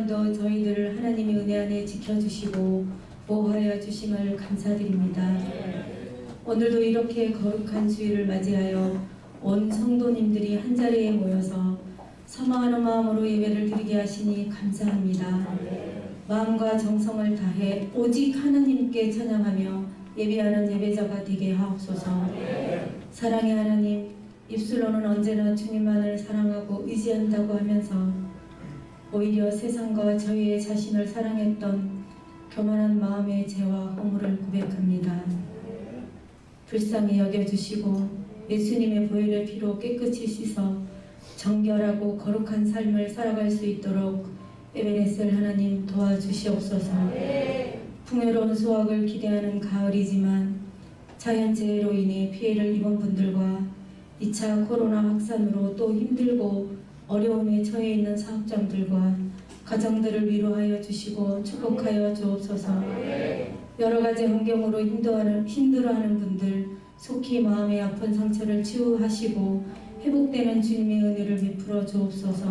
동안도 저희들을 하나님의 은혜 안에 지켜주시고 보호하여 주심을 감사드립니다. 오늘도 이렇게 거룩한 주일을 맞이하여 온 성도님들이 한자리에 모여서 사모하는 마음으로 예배를 드리게 하시니 감사합니다. 마음과 정성을 다해 오직 하나님께 찬양하며 예배하는 예배자가 되게 하옵소서. 사랑의 하나님, 입술로는 언제나 주님만을 사랑하고 의지한다고 하면서 오히려 세상과 저희의 자신을 사랑했던 교만한 마음의 죄와 허물을 고백합니다. 불쌍히 여겨주시고 예수님의 보혈의 피로 깨끗이 씻어 정결하고 거룩한 삶을 살아갈 수 있도록 에베네셀 하나님 도와주시옵소서. 풍요로운 수확을 기대하는 가을이지만 자연재해로 인해 피해를 입은 분들과 2차 코로나 확산으로 또 힘들고 어려움에 처해 있는 사업장들과 가정들을 위로하여 주시고 축복하여 주옵소서. 여러 가지 환경으로 힘들어하는 분들 속히 마음의 아픈 상처를 치유하시고 회복되는 주님의 은혜를 베풀어 주옵소서.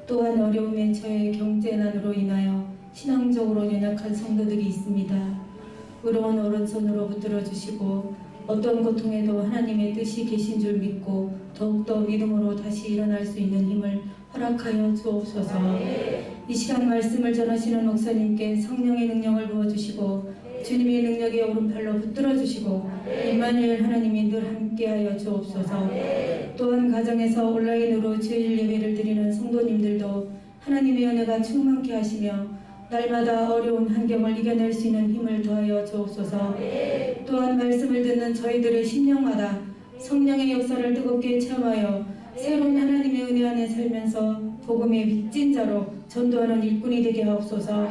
또한 어려움에 처해 경제난으로 인하여 신앙적으로 연약한 성도들이 있습니다. 의로운 오른손으로 붙들어 주시고 어떤 고통에도 하나님의 뜻이 계신 줄 믿고 더욱더 믿음으로 다시 일어날 수 있는 힘을 허락하여 주옵소서. 이 시간 말씀을 전하시는 목사님께 성령의 능력을 부어주시고 주님의 능력의 오른팔로 붙들어 주시고 임마누엘 하나님이 늘 함께하여 주옵소서. 또한 가정에서 온라인으로 주일 예배를 드리는 성도님들도 하나님의 은혜가 충만케 하시며 날마다 어려운 환경을 이겨낼 수 있는 힘을 더하여 주옵소서. 또한 말씀을 듣는 저희들의 심령마다 성령의 역사를 뜨겁게 체험하여 새로운 하나님의 은혜 안에 살면서 복음의 빚진 자로 전도하는 일꾼이 되게 하옵소서.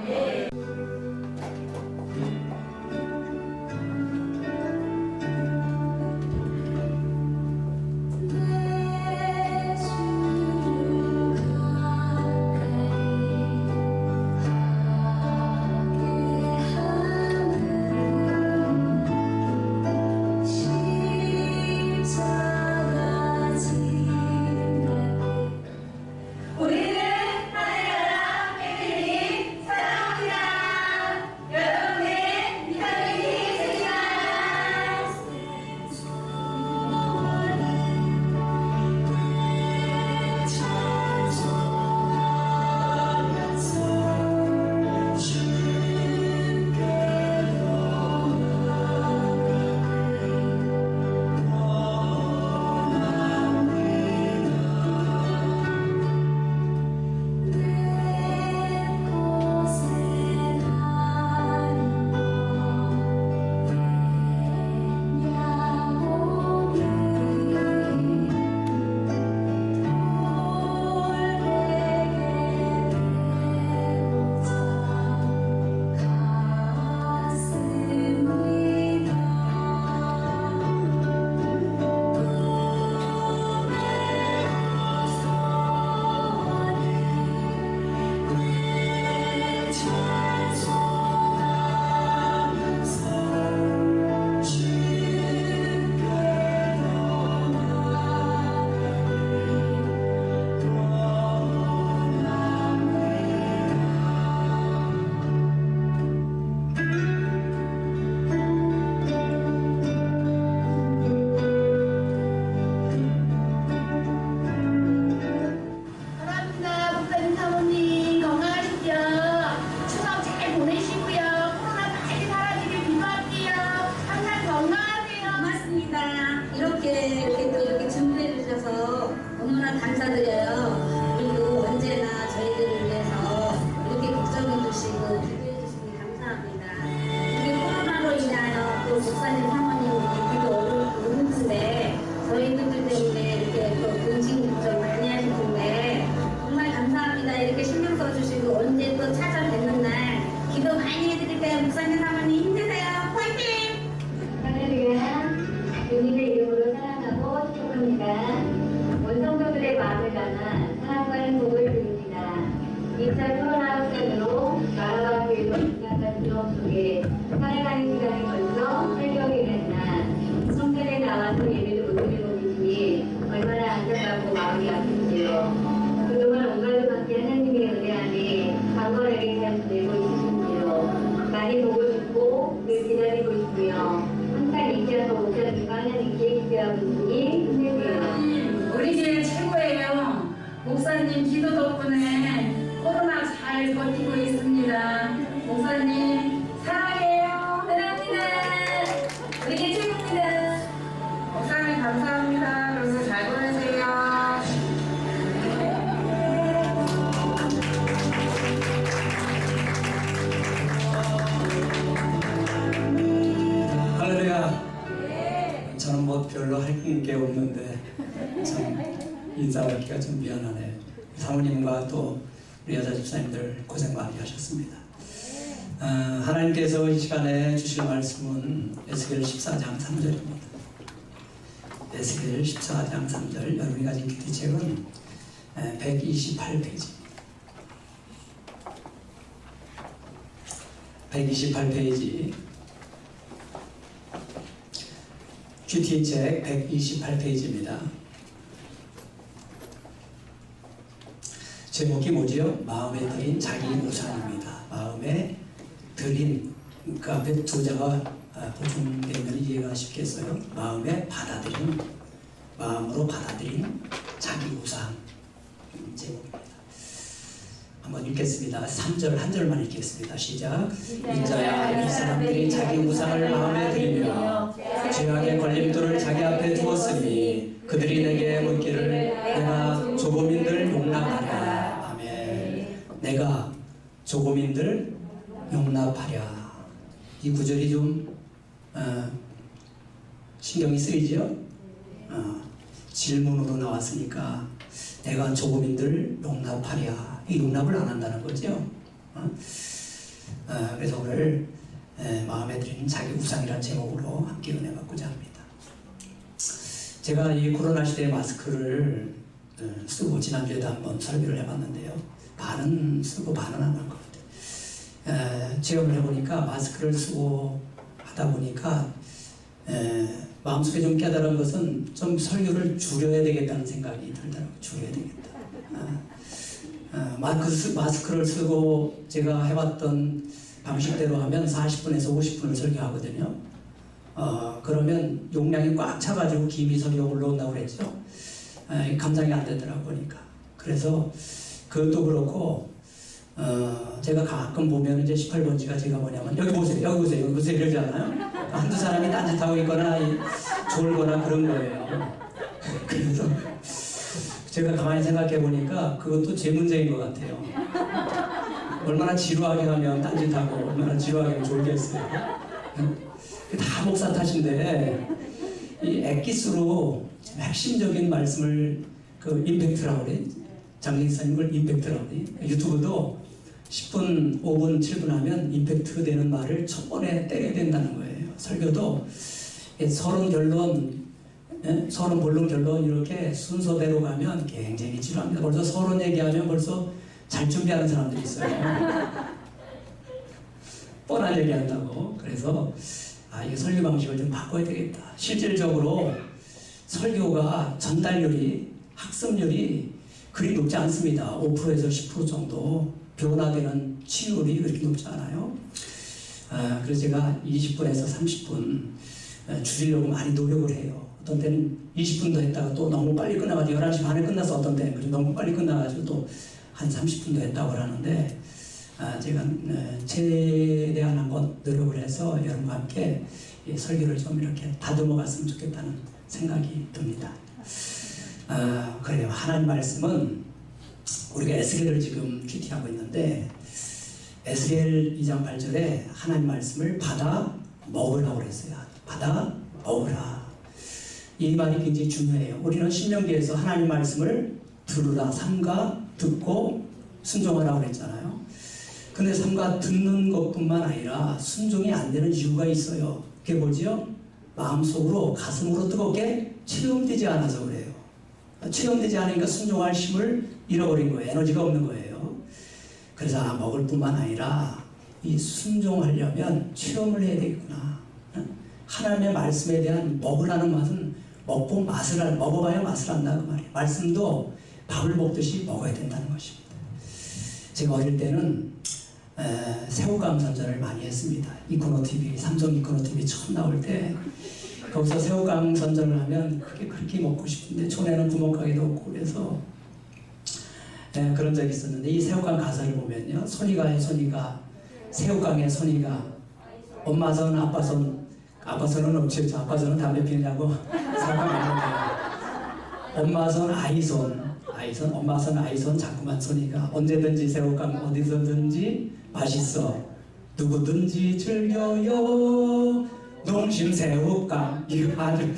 감사드려요. 그리고 언제나 저희들을 위해서 이렇게 걱정해 주시고 기도해 주시니 감사합니다. 이게 코로나로 인하여 또 목사님 사모님 믿기도 힘든데 저희들 때문에 이렇게 또 공식 좀 많이 하실 텐데 정말 감사합니다. 이렇게 신경 써주시고 언제 또 찾아뵙는 날 기도 많이 해드릴게요. 목사님 사모님 힘내세요. 화이팅! 할렐루야. 주님의 이름으로 사랑하고 축복합니다. 원성도들의 마음을 담아 사랑과 행복을 드립니다. 2차 코로나 확산으로 나라와 교회도 심각한 두려움 속에 살아가는 시간을 걸쳐 설교하게 된 날, 성전에 나와서 예배를 못 드리고 계시니 얼마나 안타깝고 마음이 아픈지요. 그동안 온갖을 받게 하나님의 은혜 안에 게 없는데 참 인사받기가 좀 미안하네요. 사모님과 또 우리 여자 집사님들 고생 많이 하셨습니다. 하나님께서 이 시간에 주실 말씀은 에스겔 14장 3절입니다. 에스겔 14장 3절, 여러분이 가진 기도책은 128페이지 128페이지 GT책 128페이지입니다. 제목이 뭐지요? 마음에 들인 자기 우상입니다. 마음에 들인, 그 앞에 두 자가 보충되면 이해가 쉽겠어요. 마음에 받아들인, 마음으로 받아들인 자기 우상 제목입니다. 한번 읽겠습니다. 3절 한 절만 읽겠습니다. 시작. 인자야, 이 사람들이 자기 우상을 마음에 들이며 죄악의 걸림돌을 자기 앞에 두었으니 그들이 내게 묻기를 내가 조범인들 용납하랴. 아멘. 내가 조범인들 용납하랴. 이 구절이 좀 신경이 쓰이죠? 질문으로 나왔으니까 내가 조범인들 용납하랴. 이 용납을 안 한다는 거죠. 그래서 오늘 마음에 드는 자기 우상이라는 제목으로 함께 은혜 받고자 합니다. 제가 이 코로나 시대에 마스크를 쓰고 지난주에도 한번 설교를 해봤는데요. 반은 쓰고 반은 안 한 것 같아요. 체험을 해보니까 마스크를 쓰고 하다 보니까 마음속에 좀 깨달은 것은 좀 설교를 줄여야 되겠다는 생각이 들더라고요. 줄여야 되겠다. 마스크를 쓰고 제가 해봤던 방식대로 하면 40분에서 50분을 설교하거든요. 그러면 용량이 꽉 차가지고 김이 설교 올라온다고 그랬죠. 감당이 안 되더라고 보니까. 그래서 그것도 그렇고 제가 가끔 보면 이제 18번지가 제가 뭐냐면 여기 보세요, 여기 보세요, 여기 보세요 이러잖아요. 한두 사람이 딴짓하고 있거나 졸거나 그런 거예요. 그래서 제가 가만히 생각해 보니까 그것도 제 문제인 것 같아요. 얼마나 지루하게 하면 딴짓하고 얼마나 지루하게 하면 졸겠어요. 다 목사 탓인데 이 엑기스로 핵심적인 말씀을 그 임팩트라고 그래. 장진사님 걸 임팩트라고 그래. 유튜브도 10분, 5분, 7분 하면 임팩트 되는 말을 첫 번에 때려야 된다는 거예요. 설교도 서론 결론, 서론 본론 결론 이렇게 순서대로 가면 굉장히 지루합니다. 벌써 서론 얘기하면 벌써 잘 준비하는 사람들이 있어요. 뻔한 얘기한다고. 그래서 이 설교 방식을 좀 바꿔야 되겠다. 실질적으로 설교가 전달률이, 학습률이 그리 높지 않습니다. 5%에서 10% 정도 변화되는 치율이 그렇게 높지 않아요. 그래서 제가 20분에서 30분 줄이려고 많이 노력을 해요. 어떤 때는 20분 더 했다가 또 너무 빨리 끝나가지고 11시 반에 끝나서 어떤 때는 그리고 너무 빨리 끝나가지고 또 한 30분 더 했다고 하는데 제가 최대한 한번 노력을 해서 여러분과 함께 이 설교를 좀 이렇게 다듬어 갔으면 좋겠다는 생각이 듭니다. 그래요. 하나님 말씀은 우리가 에스겔을 지금 큐티하고 있는데 에스겔 2장 8절에 하나님 말씀을 받아 먹으라고 그랬어요. 받아 먹으라. 이 말이 굉장히 중요해요. 우리는 신명기에서 하나님 말씀을 들으라, 삼가 듣고 순종하라고 그랬잖아요. 근데 삼가 듣는 것뿐만 아니라 순종이 안 되는 이유가 있어요. 그게 뭐지요? 마음속으로, 가슴으로 뜨겁게 체험되지 않아서 그래요. 체험되지 않으니까 순종할 힘을 잃어버린 거예요. 에너지가 없는 거예요. 그래서 먹을 뿐만 아니라 이 순종하려면 체험을 해야 되겠구나. 하나님의 말씀에 대한 먹으라는 맛은 먹고 먹어봐야 맛을 안다 그 말이에요. 말씀도 밥을 먹듯이 먹어야 된다는 것입니다. 제가 어릴 때는 새우깡 선전을 많이 했습니다. 이코노TV, 삼성 이코노TV 처음 나올 때 거기서 새우깡 선전을 하면 그렇게 먹고 싶은데 촌에는 구멍가게도 없고 그래서 그런 적이 있었는데 이 새우깡 가사를 보면요. 손이가의 손이가 새우깡의 손이가 엄마 손 아빠 손 아빠 손은 없죠. 아빠 손은 담배 피우냐고 새우깡 먹는데요. 엄마 손 아이 손 엄마 손 아이 손 자꾸만 손이가 언제든지 새우깡 어디서든지 맛있어 누구든지 즐겨요 농심 새우깡. 이거 아주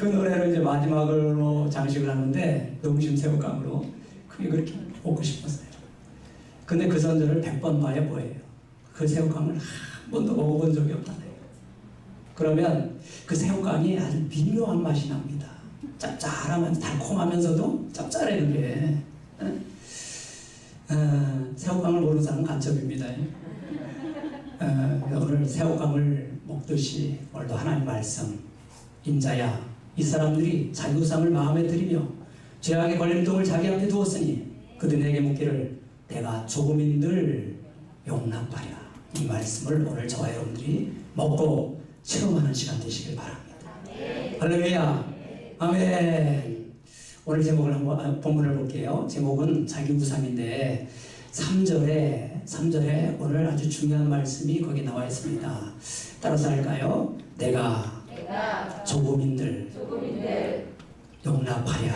그 노래를 이제 마지막으로 장식을 하는데 농심 새우깡으로 그게 그렇게 먹고 싶었어요. 근데 그 선전을 100번 봐야 뭐예요? 그 새우깡을 한 번도 먹어본 적이 없다네요. 그러면 그 새우깡이 아주 미묘한 맛이 납니다. 짭짤하면 달콤하면서도 짭짤해는 게 새우깡을 모르는 사람은 간첩입니다. 오늘 새우깡을 먹듯이 오늘도 하나님 말씀 인자야 이 사람들이 자기 우상을 마음에 들이며 죄악의 걸림돌을 자기 앞에 두었으니 그들 내게 묻기를 내가 조금인들 용납하랴. 이 말씀을 오늘 저와 여러분들이 먹고 체험하는 시간 되시길 바랍니다. 할렐루야. 아멘. 오늘 제목을 한번 본문을 볼게요. 제목은 자기 우상인데 3절에 오늘 아주 중요한 말씀이 거기 나와 있습니다. 따라서 할까요? 내가 조금인들 용납하랴.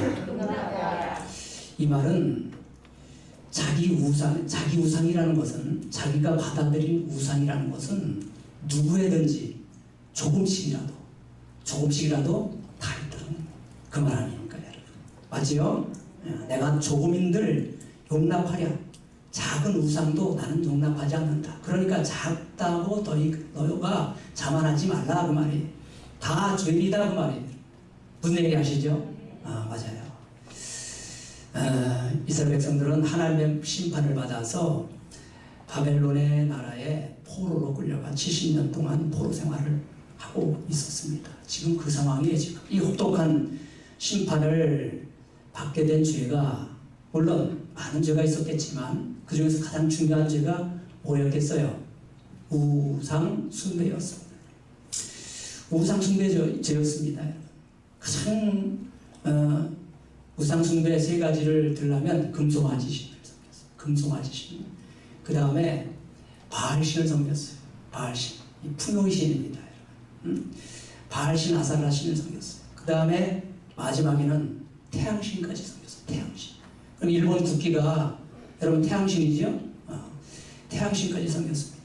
이 말은 자기 우상이라는 것은 자기가 받아들인 우상이라는 것은 누구에든지 조금씩이라도 다 있다는 그 말 아닙니까, 여러분? 맞지요? 내가 조금인들 용납하랴. 작은 우상도 나는 용납하지 않는다. 그러니까 작다고 너가 자만하지 말라 그 말이. 다 죄이다 그 말이. 무슨 얘기 아시죠? 맞아요. 이스라엘 백성들은 하나님의 심판을 받아서 바벨론의 나라에 포로로 끌려가 70년 동안 포로 생활을 하고 있었습니다. 지금 그 상황이에요. 지금 이 혹독한 심판을 받게 된 죄가 물론 많은 죄가 있었겠지만 그 중에서 가장 중요한 죄가 뭐였겠어요? 우상 숭배였습니다. 우상 숭배죄였습니다. 가장 우상 숭배 세 가지를 들라면 금송아지신을 섬겼어요. 금송아지신. 그 다음에 바알신을 섬겼어요. 바알신. 이 푸노이신입니다. 바알신 아사라신을 섬겼어요. 그 다음에 마지막에는 태양신까지 섬겼어요. 태양신. 그럼 일본 국기가 여러분 태양신이죠? 태양신까지 섬겼습니다.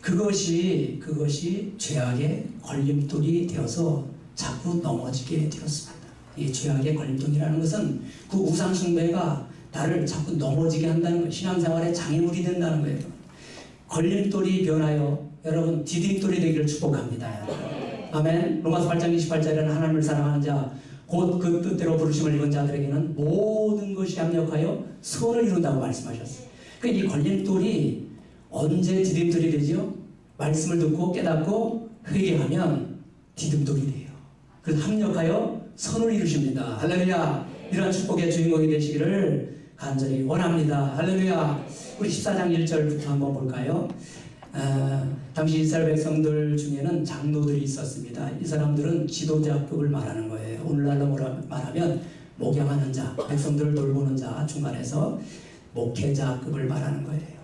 그것이 죄악의 걸림돌이 되어서 자꾸 넘어지게 되었습니다. 이 죄악의 걸림돌이라는 것은 그 우상 숭배가 나를 자꾸 넘어지게 한다는 거예요. 신앙생활에 장애물이 된다는 거예요. 걸림돌이 변하여 여러분 디딤돌이 되기를 축복합니다. 아멘. 로마서 8장 28절에는 하나님을 사랑하는 자 곧 그 뜻대로 부르심을 입은 자들에게는 모든 것이 합력하여 선을 이룬다고 말씀하셨어요. 그러니까 이 걸림돌이 언제 디딤돌이 되죠? 말씀을 듣고 깨닫고 회개하면 디딤돌이 돼요. 그래서 합력하여 선을 이루십니다. 할렐루야. 이러한 축복의 주인공이 되시기를 간절히 원합니다. 할렐루야. 우리 14장 1절부터 한번 볼까요? 당시 이스라엘 백성들 중에는 장로들이 있었습니다. 이 사람들은 지도자급을 말하는 거예요. 오늘날로 말하면 목양하는 자, 백성들을 돌보는 자 중간에서 목회자급을 말하는 거예요.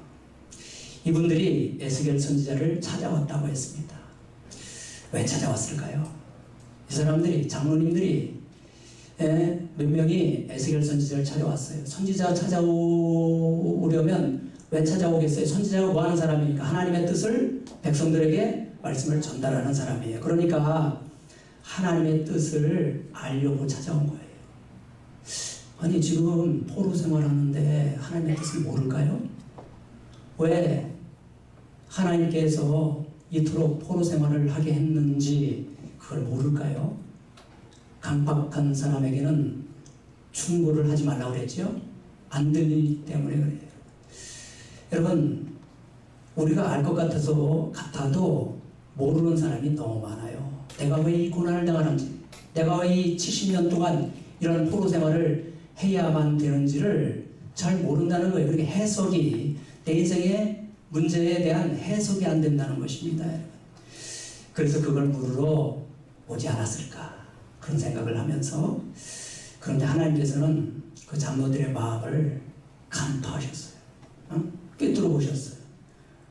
이분들이 에스겔 선지자를 찾아왔다고 했습니다. 왜 찾아왔을까요? 이 사람들이 장로님들이 몇 명이 에스겔 선지자를 찾아왔어요. 선지자 찾아오려면 왜 찾아오겠어요? 선지자가 뭐 하는 사람이니까 하나님의 뜻을 백성들에게 말씀을 전달하는 사람이에요. 그러니까 하나님의 뜻을 알려고 찾아온 거예요. 아니 지금 포로 생활하는데 하나님의 뜻을 모를까요? 왜 하나님께서 이토록 포로 생활을 하게 했는지 그걸 모를까요? 강박한 사람에게는 충고를 하지 말라고 그랬죠? 안 들리기 때문에 그래요. 여러분, 우리가 알 것 같아도 모르는 사람이 너무 많아요. 내가 왜 이 고난을 당하는지, 내가 왜 이 70년 동안 이런 포로 생활을 해야만 되는지를 잘 모른다는 거예요. 그렇게 해석이, 내 인생의 문제에 대한 해석이 안 된다는 것입니다. 여러분. 그래서 그걸 물으러 오지 않았을까 그런 생각을 하면서, 그런데 하나님께서는 그 장로들의 마음을 간파하셨어요. 꿰뚫어 보셨어요.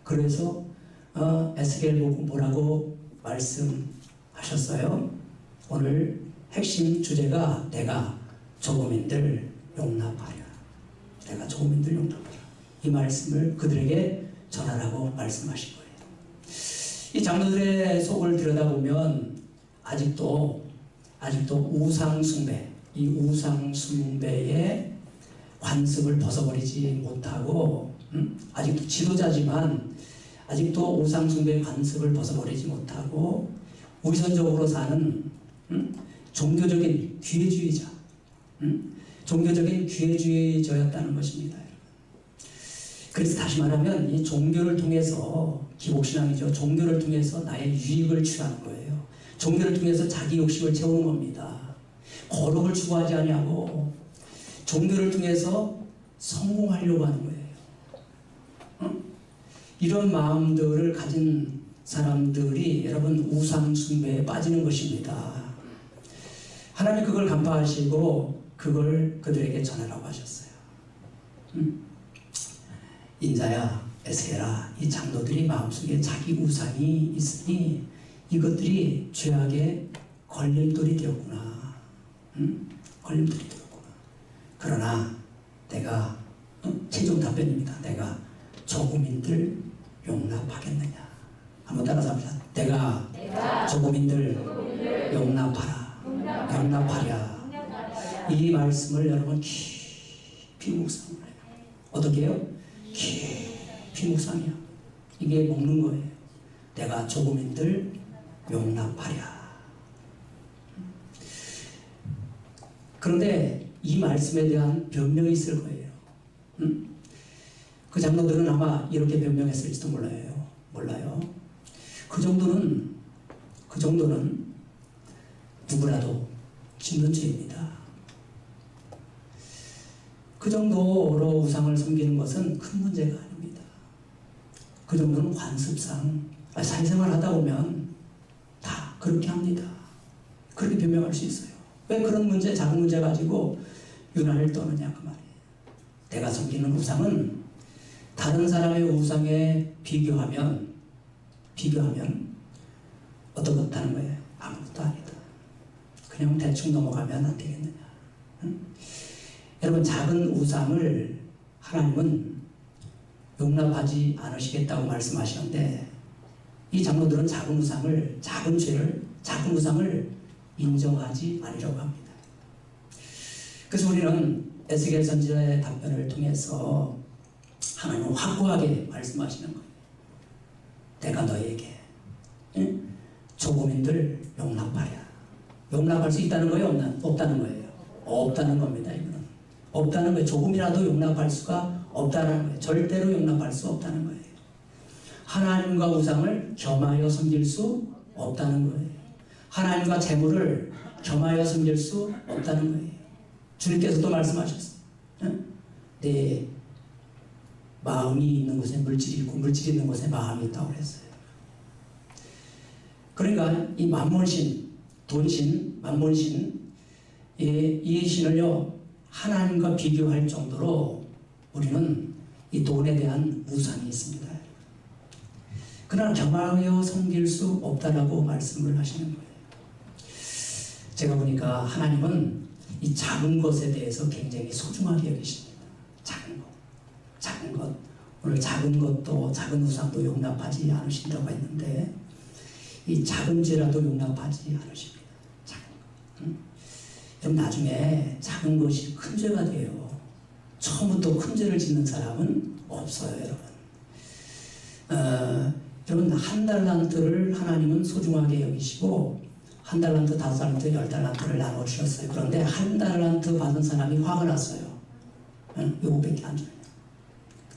그래서 에스겔 보고 뭐라고 말씀하셨어요? 오늘 핵심 주제가 내가 조금인들 용납하랴. 내가 조금인들 용납하랴. 이 말씀을 그들에게 전하라고 말씀하신 거예요. 이 장로들의 속을 들여다보면 아직도 아직도 우상숭배, 이 우상숭배의 관습을 벗어버리지 못하고 아직도 지도자지만 아직도 우상숭배의 관습을 벗어버리지 못하고 위선적으로 사는 종교적인 기회주의자, 종교적인 기회주의자였다는 것입니다. 그래서 다시 말하면 이 종교를 통해서 기복신앙이죠. 종교를 통해서 나의 유익을 취하는 거예요. 종교를 통해서 자기 욕심을 채우는 겁니다. 거룩을 추구하지 아니하고 종교를 통해서 성공하려고 하는 거예요. 이런 마음들을 가진 사람들이 여러분 우상숭배에 빠지는 것입니다. 하나님 그걸 간파하시고 그걸 그들에게 전하라고 하셨어요. 인자야, 에스겔아, 이 장로들이 마음속에 자기 우상이 있으니 이것들이 죄악의 걸림돌이 되었구나. 걸림돌이 되었구나. 그러나 내가 최종 답변입니다. 내가 조국민들 용납하겠느냐. 한번 따라서 합시다. 내가 조국민들 용납하라. 용납하랴. 이 말씀을 여러분 깊이 묵상을 해요. 어떻게 해요? 깊이 묵상이야. 이게 먹는 거예요. 내가 조국민들 용납하랴. 그런데 이 말씀에 대한 변명이 있을 거예요. 그 장로들은 아마 이렇게 변명했을지도 몰라요. 그 정도는 누구라도 짓는 죄입니다. 그 정도로 우상을 섬기는 것은 큰 문제가 아닙니다. 그 정도는 관습상 사회생활 하다 보면 다 그렇게 합니다. 그렇게 변명할 수 있어요. 왜 그런 문제, 작은 문제 가지고 유난을 떠느냐 그 말이에요. 내가 섬기는 우상은 다른 사람의 우상에 비교하면 어떻다는 거예요? 아무것도 아니다. 그냥 대충 넘어가면 안 되겠느냐. 여러분 작은 우상을 하나님은 용납하지 않으시겠다고 말씀하시는데 이 장로들은 작은 우상을 인정하지 않으려고 합니다. 그래서 우리는 에스겔 선지자의 답변을 통해서 하나님은 확고하게 말씀하시는 거예요. 내가 너에게 조국민들 용납하랴. 용납할 수 있다는 거예요? 없다는 거예요? 없다는 겁니다. 이거는 없다는 거예요. 조금이라도 용납할 수가 없다는 거예요. 절대로 용납할 수 없다는 거예요. 하나님과 우상을 겸하여 섬길 수 없다는 거예요. 하나님과 재물을 겸하여 섬길 수 없다는 거예요. 주님께서도 말씀하셨어요. 내 마음이 있는 곳에 물질이 있고 물질이 있는 곳에 마음이 있다고 그랬어요. 그러니까 이 만몬신, 돈신, 만몬신 이 신을요 하나님과 비교할 정도로 우리는 이 돈에 대한 우상이 있습니다. 그러나 겸하여 섬길 수 없다라고 말씀을 하시는 거예요. 제가 보니까 하나님은 이 작은 것에 대해서 굉장히 소중하게 여기십니다. 작은 것. 오늘 작은 것도 작은 우상도 용납하지 않으신다고 했는데 이 작은 죄라도 용납하지 않으십니다. 작은 것. 여러분 나중에 작은 것이 큰 죄가 돼요. 처음부터 큰 죄를 짓는 사람은 없어요, 여러분. 여러분 한 달란트를 하나님은 소중하게 여기시고 한 달란트, 5달란트, 10달란트를 나눠주셨어요. 그런데 한 달란트 받은 사람이 화가 났어요. 요거밖에 안 줘요.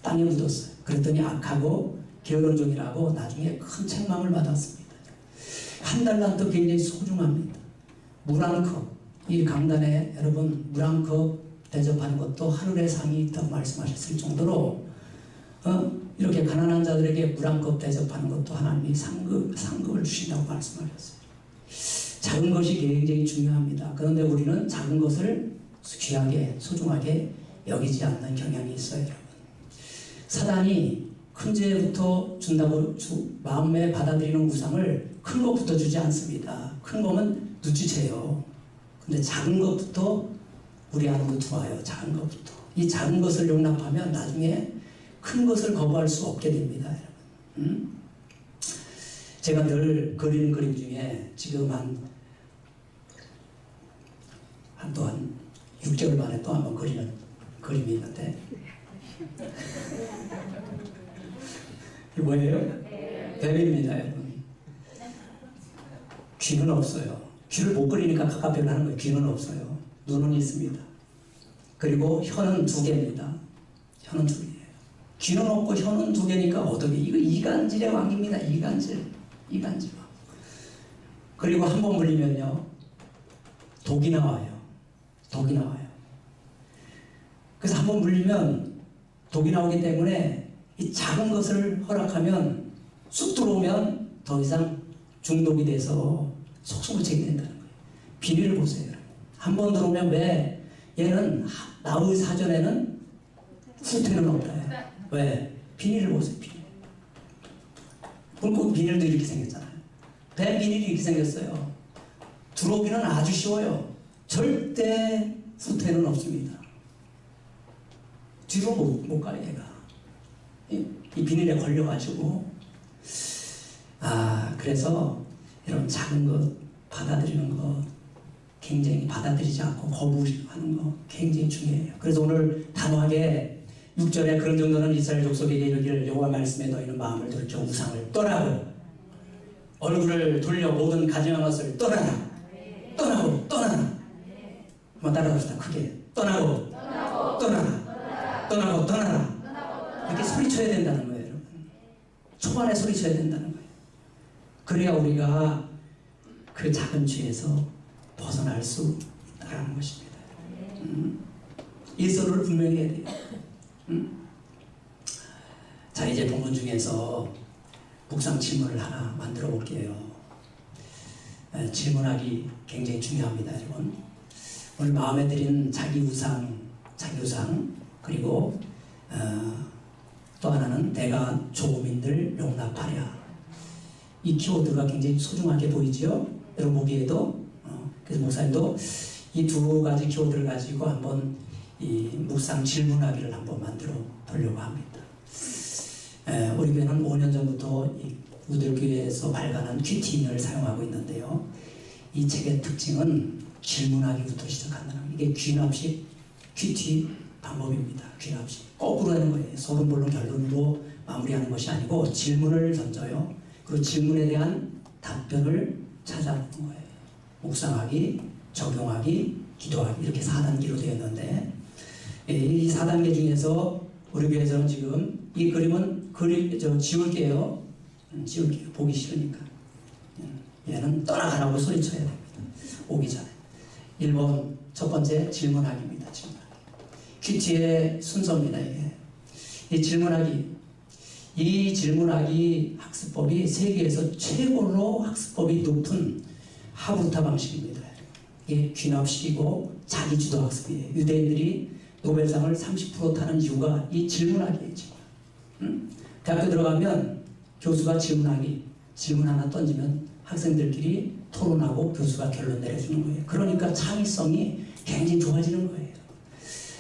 땅에 묻었어요. 그랬더니 악하고 게으른 종이라고 나중에 큰 책망을 받았습니다. 한 달란트 굉장히 소중합니다. 물 한 컵, 이 강단에 여러분 물 한 컵 대접하는 것도 하늘의 상이 있다고 말씀하셨을 정도로 이렇게 가난한 자들에게 물 한 컵 대접하는 것도 하나님이 상급을 주신다고 말씀하셨어요. 작은 것이 굉장히 중요합니다. 그런데 우리는 작은 것을 귀하게 소중하게 여기지 않는 경향이 있어요, 여러분. 사단이 큰 죄부터 준다고 마음에 받아들이는 우상을 큰 것부터 주지 않습니다. 큰 거면 눈치채요. 근데 작은 것부터 우리 안으로 들어와요. 작은 것부터. 이 작은 것을 용납하면 나중에 큰 것을 거부할 수 없게 됩니다, 여러분. 제가 늘 그리는 그림 중에 지금 한 또 한 6개월 만에 또 한 번 그리는 그림이 있는데 이게 뭐예요? 뱀입니다, 여러분. 귀는 없어요. 귀를 못 그리니까 가깝게를 하는 거예요. 귀는 없어요. 눈은 있습니다. 그리고 혀는 2개입니다. 혀는 2개예요. 귀는 없고 혀는 2개니까 어떻게, 이거 이간질의 왕입니다. 이간질 왕. 그리고 한 번 물리면요 독이 나와요. 그래서 한 번 물리면 독이 나오기 때문에 이 작은 것을 허락하면 쑥 들어오면 더 이상 중독이 돼서 속수무책이 된다는 거예요. 비닐을 보세요. 한 번 들어오면 왜 얘는 나의 사전에는 후퇴는 없다. 왜? 비닐을 보세요. 비닐. 물고기 비닐도 이렇게 생겼잖아요. 뱀 비닐이 이렇게 생겼어요. 들어오기는 아주 쉬워요. 절대 후퇴는 없습니다. 뒤로 못 가요, 얘가. 이 비닐에 걸려가지고. 그래서 이런 작은 것 받아들이는 것 굉장히 받아들이지 않고 거부하는 거 굉장히 중요해요. 그래서 오늘 단호하게 6절에 그런 정도는 이스라엘 족속에게 이르기를 여호와 말씀에 너희는 마음을 돌이켜 우상을 떠나고 얼굴을 돌려 모든 가증한 것을 떠나라. 떠나라. 한번 따라갑시다. 크게 떠나라. 이렇게 소리쳐야 된다는 거예요, 여러분. 초반에 소리쳐야 된다는 거예요. 그래야 우리가 그 작은 죄에서 벗어날 수 있다는 것입니다. 이 소리를 분명히 해야 돼요. 자, 이제 본문 중에서 묵상 질문을 하나 만들어 볼게요. 질문하기 굉장히 중요합니다, 여러분. 오늘 마음에 드린 자기 우상 그리고 또 하나는 내가 조민들 용납하랴. 이 키워드가 굉장히 소중하게 보이죠? 여러분 보기에도. 그래서 목사님도 이 2가지 키워드를 가지고 한번 이 묵상 질문하기를 한번 만들어 보려고 합니다. 우리 교회는 5년 전부터 이 우들교회에서 발간한 큐티인을 사용하고 있는데요. 이 책의 특징은 질문하기부터 시작한다는 이게 귀납식 큐티 방법입니다. 귀납식 거꾸로 하는 거예요. 서론본론 결론으로 마무리하는 것이 아니고 질문을 던져요. 그리고 질문에 대한 답변을 찾아보는 거예요. 묵상하기, 적용하기, 기도하기 이렇게 4단계로 되어 있는데 이 4단계 중에서 우리 교회에서는 지금 이 그림은 지울게요. 보기 싫으니까. 얘는 떠나가라고 소리쳐야 됩니다. 오기 전에. 1번 첫 번째 질문하기입니다. 질문하기. 큐티의 순서입니다. 이 질문하기 학습법이 세계에서 최고로 학습법이 높은 하브루타 방식입니다. 이게 귀납식이고 자기주도 학습이에요. 유대인들이 노벨상을 30% 타는 이유가 이 질문하기예요. 대학교 들어가면 교수가 질문 하나 던지면 학생들끼리 토론하고 교수가 결론 내려주는 거예요. 그러니까 창의성이 굉장히 좋아지는 거예요.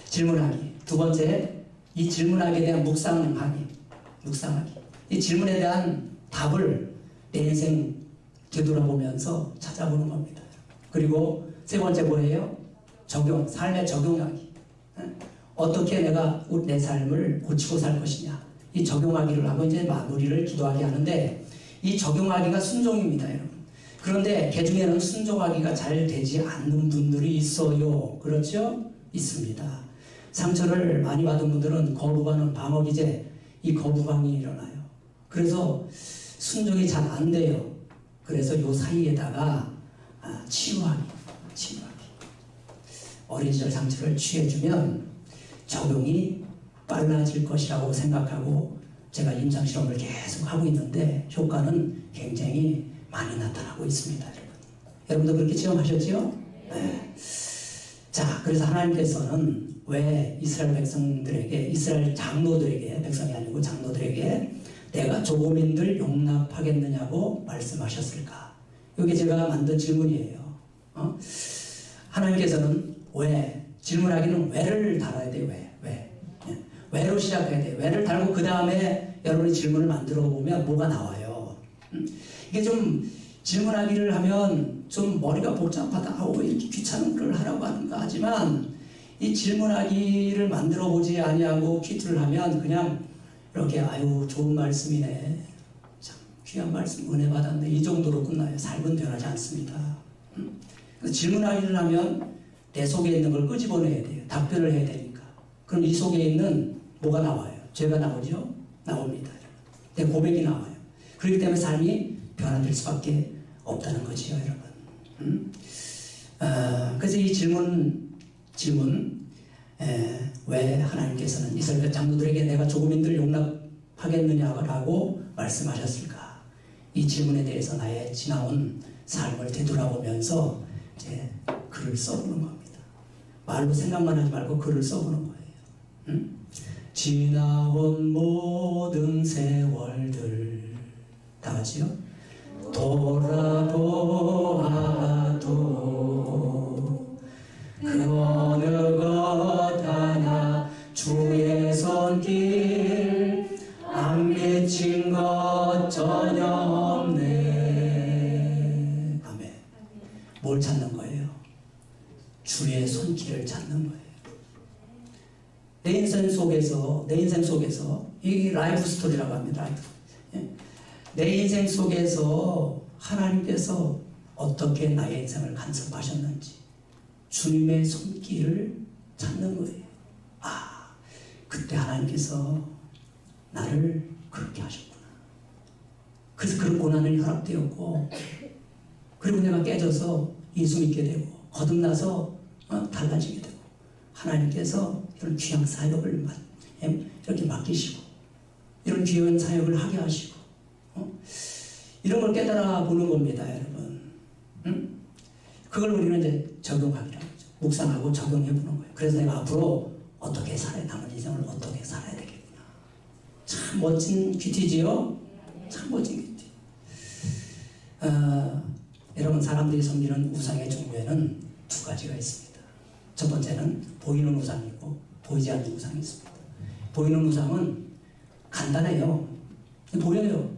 질문하기. 2번째, 이 질문하기에 대한 묵상하기. 이 질문에 대한 답을 내 인생 되돌아보면서 찾아보는 겁니다. 그리고 3번째 뭐예요? 삶에 적용하기. 어떻게 내가 내 삶을 고치고 살 것이냐. 이 적용하기를 하고 이제 마무리를 기도하게 하는데 이 적용하기가 순종입니다, 여러분. 그런데 그 중에는 순종하기가 잘 되지 않는 분들이 있어요. 그렇죠? 있습니다. 상처를 많이 받은 분들은 거부반응, 방어기제, 이 거부반응이 일어나요. 그래서 순종이 잘 안 돼요. 그래서 요 사이에다가 치유하기. 어린 시절 상처를 취해주면 적용이 빨라질 것이라고 생각하고 제가 임상실험을 계속 하고 있는데 효과는 굉장히 많이 나타나고 있습니다. 여러분도 그렇게 체험하셨죠? 네. 자, 그래서 하나님께서는 왜 이스라엘 백성들에게, 이스라엘 장로들에게, 백성이 아니고 장로들에게 내가 조민들 용납하겠느냐고 말씀하셨을까? 이게 제가 만든 질문이에요. 하나님께서는 왜? 질문하기는 왜를 달아야 돼요. 왜? 왜로 시작해야 돼요. 왜를 달고 그 다음에 여러분이 질문을 만들어 보면 뭐가 나와요. 이게 좀 질문하기를 하면 좀 머리가 복잡하다. 왜 이렇게 귀찮은 걸 하라고 하는가 하지만 이 질문하기를 만들어 보지 아니하고 퀴즈를 하면 그냥 이렇게 아유 좋은 말씀이네. 참 귀한 말씀 은혜 받았네. 이 정도로 끝나요. 삶은 변하지 않습니다. 질문하기를 하면 내 속에 있는 걸 끄집어내야 돼요. 답변을 해야 되니까. 그럼 이 속에 있는 뭐가 나와요? 죄가 나오죠? 나옵니다. 내 고백이 나와요. 그렇기 때문에 삶이 변화될 수밖에 없다는 거지요, 여러분. 그래서 이 질문, 왜 하나님께서는 이스라엘 장로들에게 내가 조국민들을 용납하겠느냐라고 말씀하셨을까? 이 질문에 대해서 나의 지나온 삶을 되돌아보면서 이제 글을 써보는 겁니다. 말로 생각만 하지 말고 글을 써보는 거예요. 지나온 모든 세월들 다 같이요. 돌아보아도 그 어느 것 하나 주의 손길 안 미친 것 전혀 없네. 아멘. 뭘 찾는 거예요? 주의 손길을 찾는 거예요. 내 인생 속에서 이 라이프 스토리라고 합니다. 내 인생 속에서 하나님께서 어떻게 나의 인생을 간섭하셨는지 주님의 손길을 찾는 거예요. 아, 그때 하나님께서 나를 그렇게 하셨구나. 그래서 그런 고난을 허락되었고, 그리고 내가 깨져서 예수 믿게 되고 거듭나서 달라지게 되고, 하나님께서 이런 귀한 사역을 이렇게 맡기시고 이런 귀한 사역을 하게 하시고 이런 걸 깨달아 보는 겁니다, 여러분. 그걸 우리는 이제 적용하기로 하죠. 묵상하고 적용해 보는 거예요. 그래서 내가 앞으로 어떻게 살아야, 남은 인생을 어떻게 살아야 되겠구나. 참 멋진 퀴즈지요? 참 멋진 퀴즈. 여러분, 사람들이 섬기는 우상의 종류에는 두 가지가 있습니다. 첫 번째는 보이는 우상이고 보이지 않는 우상이 있습니다. 보이는 우상은 간단해요. 보여요.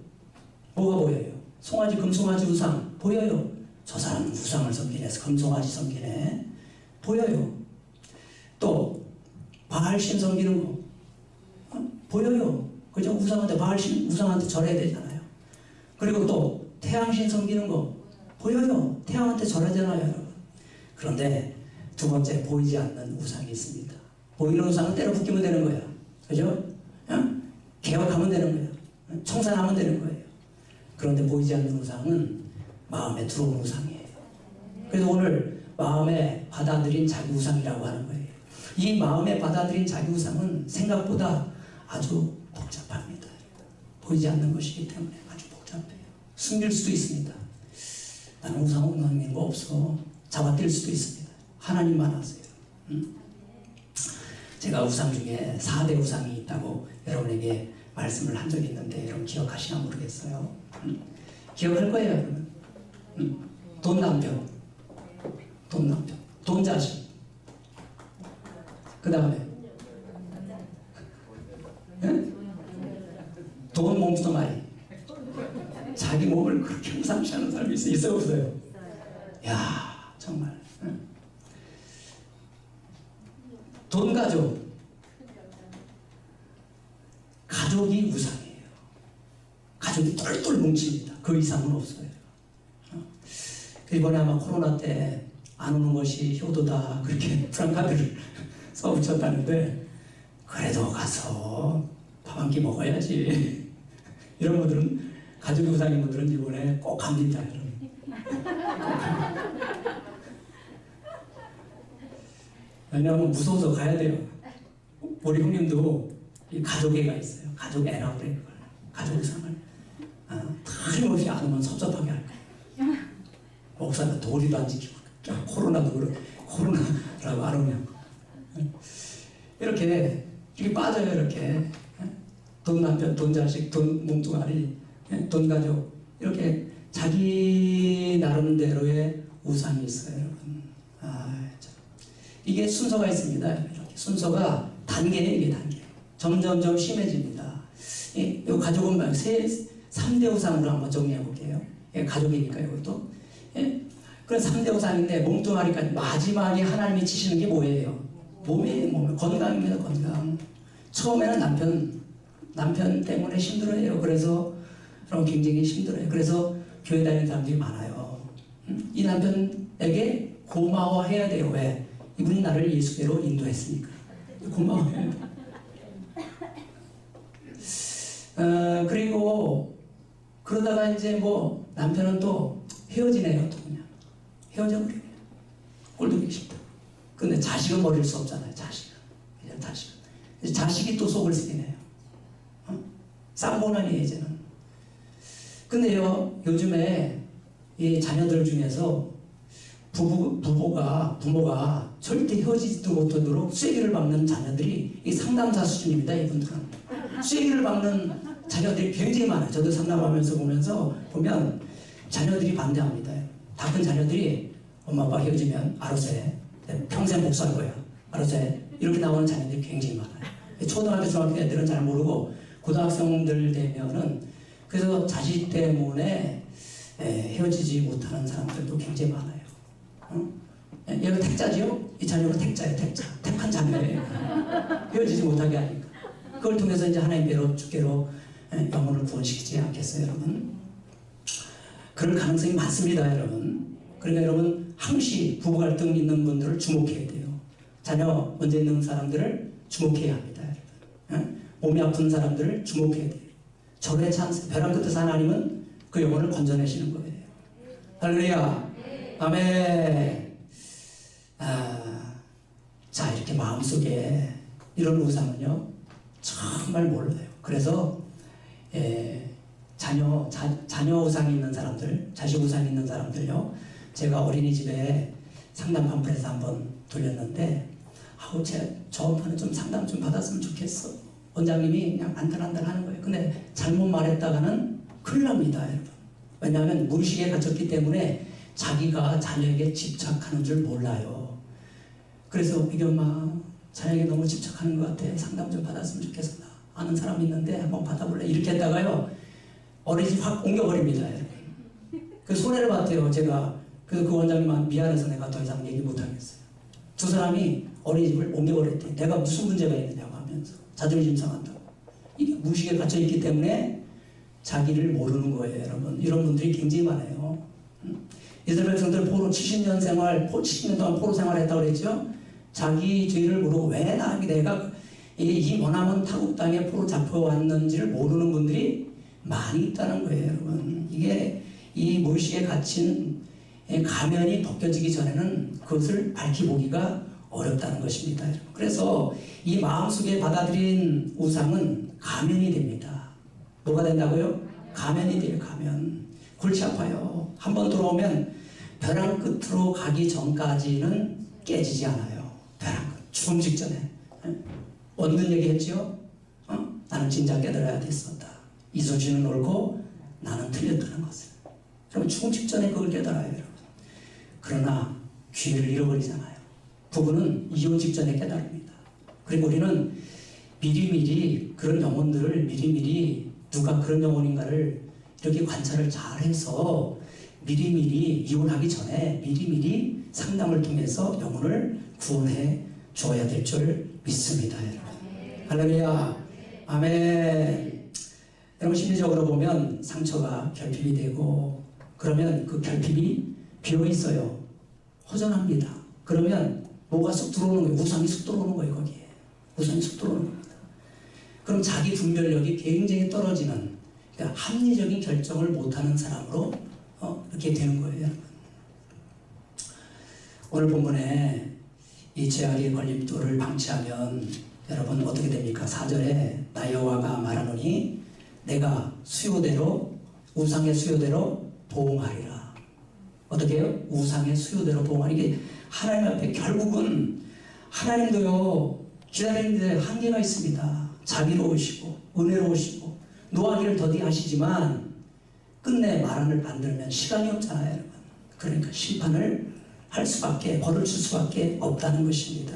뭐가 보여요? 송아지, 금송아지 우상 보여요. 저 사람은 우상을 섬기네, 금송아지 섬기네, 보여요. 또 바알신 섬기는 거 보여요. 그죠? 우상한테 우상한테 절해야 되잖아요. 그리고 또 태양신 섬기는 거 보여요. 태양한테 절하잖아요, 여러분. 그런데 두 번째, 보이지 않는 우상이 있습니다. 보이는 우상은 때려 붙이면 되는 거야. 그죠? 개혁하면 되는 거야. 청산하면 되는 거예요. 그런데 보이지 않는 우상은 마음에 들어온 우상이에요. 그래서 오늘 마음에 받아들인 자기 우상이라고 하는 거예요. 이 마음에 받아들인 자기 우상은 생각보다 아주 복잡합니다. 보이지 않는 것이기 때문에 아주 복잡해요. 숨길 수도 있습니다. 나는 우상은 남긴 거 없어. 잡아뛸 수도 있습니다. 하나님만 아세요. 제가 우상 중에 4대 우상이 있다고 여러분에게 말씀을 한 적이 있는데 여러분 기억하시나 모르겠어요. 기억할 거예요, 여러분. 돈 남편, 돈 자식, 그 다음에 돈 몸뚱아리. 자기 몸을 그렇게 우상시하는 사람이 있어요, 없어요? 야, 정말. 돈 가족. 가족이 우상이에요. 가족이 똘똘 뭉칩니다. 그 이상은 없어요. 이번에 아마 코로나 때 안 오는 것이 효도다, 그렇게 프랑카드를 써붙였다는데, 그래도 가서 밥 한 끼 먹어야지. 이런 분들은, 가족이 우상인 분들은 이번에 꼭 갑니다, 여러분. 왜냐하면 무서워서 가야 돼요. 우리 형님도 이 가족애가 있어요. 가족애라고 그래요. 가족 우상을. 틀림없이 안 오면 섭섭하게 할 거예요. 목사가 도리도 안 지키고, 코로나도 그렇고, 코로나라고 안 오면. 이렇게 빠져요, 이렇게. 돈 남편, 돈 자식, 돈 몸뚱아리, 돈 가족. 이렇게 자기 나름대로의 우상이 있어요, 여러분. 이게 순서가 있습니다. 이렇게 순서가 단계예요, 이게 단계. 점점점 심해집니다. 이 가족은 3대 우상으로 한번 정리해 볼게요. 예, 가족이니까요, 이것도. 예? 그런 3대 우상인데 몸뚱아리까지 마지막에 하나님이 치시는 게 뭐예요? 몸이에요. 건강입니다. 건강. 처음에는 남편 때문에 힘들어해요. 그래서 그럼 굉장히 힘들어요. 그래서 교회 다니는 사람들이 많아요. 이 남편에게 고마워해야 돼요. 왜? 이분이 나를 예수께로 인도했으니까. 고마워해야 돼. 그리고 그러다가 이제 뭐 남편은 또 헤어지네요. 또 그냥 헤어져 버려요. 꼴도 보기 싫다. 근데 자식은 버릴 수 없잖아요. 그냥 자식이 또 속을 쓰기네요. 쌍보난이에요, 이제는. 근데요, 요즘에 이 자녀들 중에서 부모가 절대 헤어지지도 못하도록 쐐기를 박는 자녀들이 이 상담사 수준입니다. 이분들은 쐐기를 박는 자녀들이 굉장히 많아요. 저도 상담하면서 보면 자녀들이 반대합니다. 다 큰 자녀들이 엄마 아빠 헤어지면 알아서 해. 평생 복수할 거야. 알아서 해. 이렇게 나오는 자녀들이 굉장히 많아요. 초등학교, 중학교 애들은 잘 모르고 고등학생들 되면은 그래서 자식 때문에 헤어지지 못하는 사람들도 굉장히 많아요. 얘가 택자지요? 이 자녀가 택자예요. 택한 자녀예요. 헤어지지 못하게 하니까. 그걸 통해서 이제 하나님께로 주께로 영혼을 구원시키지 않겠어요, 여러분? 그럴 가능성이 많습니다, 여러분. 그러니까 여러분 항시 부부 갈등 있는 분들을 주목해야 돼요. 자녀 문제 있는 사람들을 주목해야 합니다, 여러분. 몸이 아픈 사람들을 주목해야 돼요. 절의 찬스, 벼랑 끝에서 하나님은 그 영혼을 건져내시는 거예요. 할렐루야. 아멘. 자, 이렇게 마음속에 이런 우상은요 정말 몰라요. 그래서 자녀 우상이 있는 사람들, 자식 우상이 있는 사람들요, 제가 어린이집에 상담 판프에서 한번 돌렸는데 저 엄마는 좀 상담 좀 받았으면 좋겠어. 원장님이 그냥 안달안달 하는 거예요. 근데 잘못 말했다가는 큰일 납니다, 여러분. 왜냐하면 무의식에 갇혔기 때문에 자기가 자녀에게 집착하는 줄 몰라요. 그래서 이게 엄마 자녀에게 너무 집착하는 것 같아. 상담 좀 받았으면 좋겠어. 아는 사람이 있는데 한번 받아볼래? 이렇게 했다가요 어린이집 확 옮겨버립니다, 여러분. 그 손해를 봤대요, 제가. 그래서 그 원장님은 미안해서 내가 더 이상 얘기 못하겠어요. 두 사람이 어린이집을 옮겨버렸대. 내가 무슨 문제가 있느냐고 하면서 자존심 상한다고. 이게 무의식에 갇혀있기 때문에 자기를 모르는 거예요, 여러분. 이런 분들이 굉장히 많아요. 이스라엘 백성들 포로 70년 동안 포로 생활했다고 그랬죠. 자기 죄를 모르고 왜 내가 이 머나먼 타국 땅에 포로 잡혀왔는지를 모르는 분들이 많이 있다는 거예요, 여러분. 이게 이 무의식에 갇힌 가면이 벗겨지기 전에는 그것을 밝히보기가 어렵다는 것입니다, 여러분. 그래서 이 마음속에 받아들인 우상은 가면이 됩니다. 뭐가 된다고요? 가면이 돼요, 가면. 골치 아파요. 한번 들어오면 벼랑 끝으로 가기 전까지는 깨지지 않아요. 벼랑 끝, 죽음 직전에. 원근 얘기했죠? 나는 진작 깨달아야 됐었다. 이순신은 옳고 나는 틀렸다는 것을. 그럼 죽음 직전에 그걸 깨달아요, 여러분. 그러나 기회를 잃어버리잖아요. 부부는 이혼 직전에 깨달습니다. 그리고 우리는 미리미리 그런 영혼들을 미리미리 누가 그런 영혼인가를 이렇게 관찰을 잘해서 미리미리 이혼하기 전에 미리미리 상담을 통해서 영혼을 구원해 줘야 될 줄 믿습니다, 여러분. 할렐루야. 아멘. 여러분 심리적으로 보면 상처가 결핍이 되고 그러면 그 결핍이 비어 있어요. 허전합니다. 그러면 뭐가 쑥 들어오는 거예요. 우상이 쑥 들어오는 거예요, 거기에. 우상이 쑥 들어오는 겁니다. 그럼 자기 분별력이 굉장히 떨어지는, 그러니까 합리적인 결정을 못하는 사람으로 이렇게 되는 거예요, 여러분. 오늘 본문에 이 죄악의 걸림돌을 방치하면 여러분 어떻게 됩니까? 4절에 나 여호와가 말하노니 내가 수요대로 우상의 수요대로 보응하리라. 어떻게 해요? 우상의 수요대로 보응하리. 이게 하나님 앞에 결국은 하나님도요 기다리는데 한계가 있습니다. 자비로우시고 은혜로우시고 노하기를 더디하시지만 끝내 말안을 만들면 시간이 없잖아요, 여러분. 그러니까 심판을 할 수밖에, 벌을 줄 수밖에 없다는 것입니다,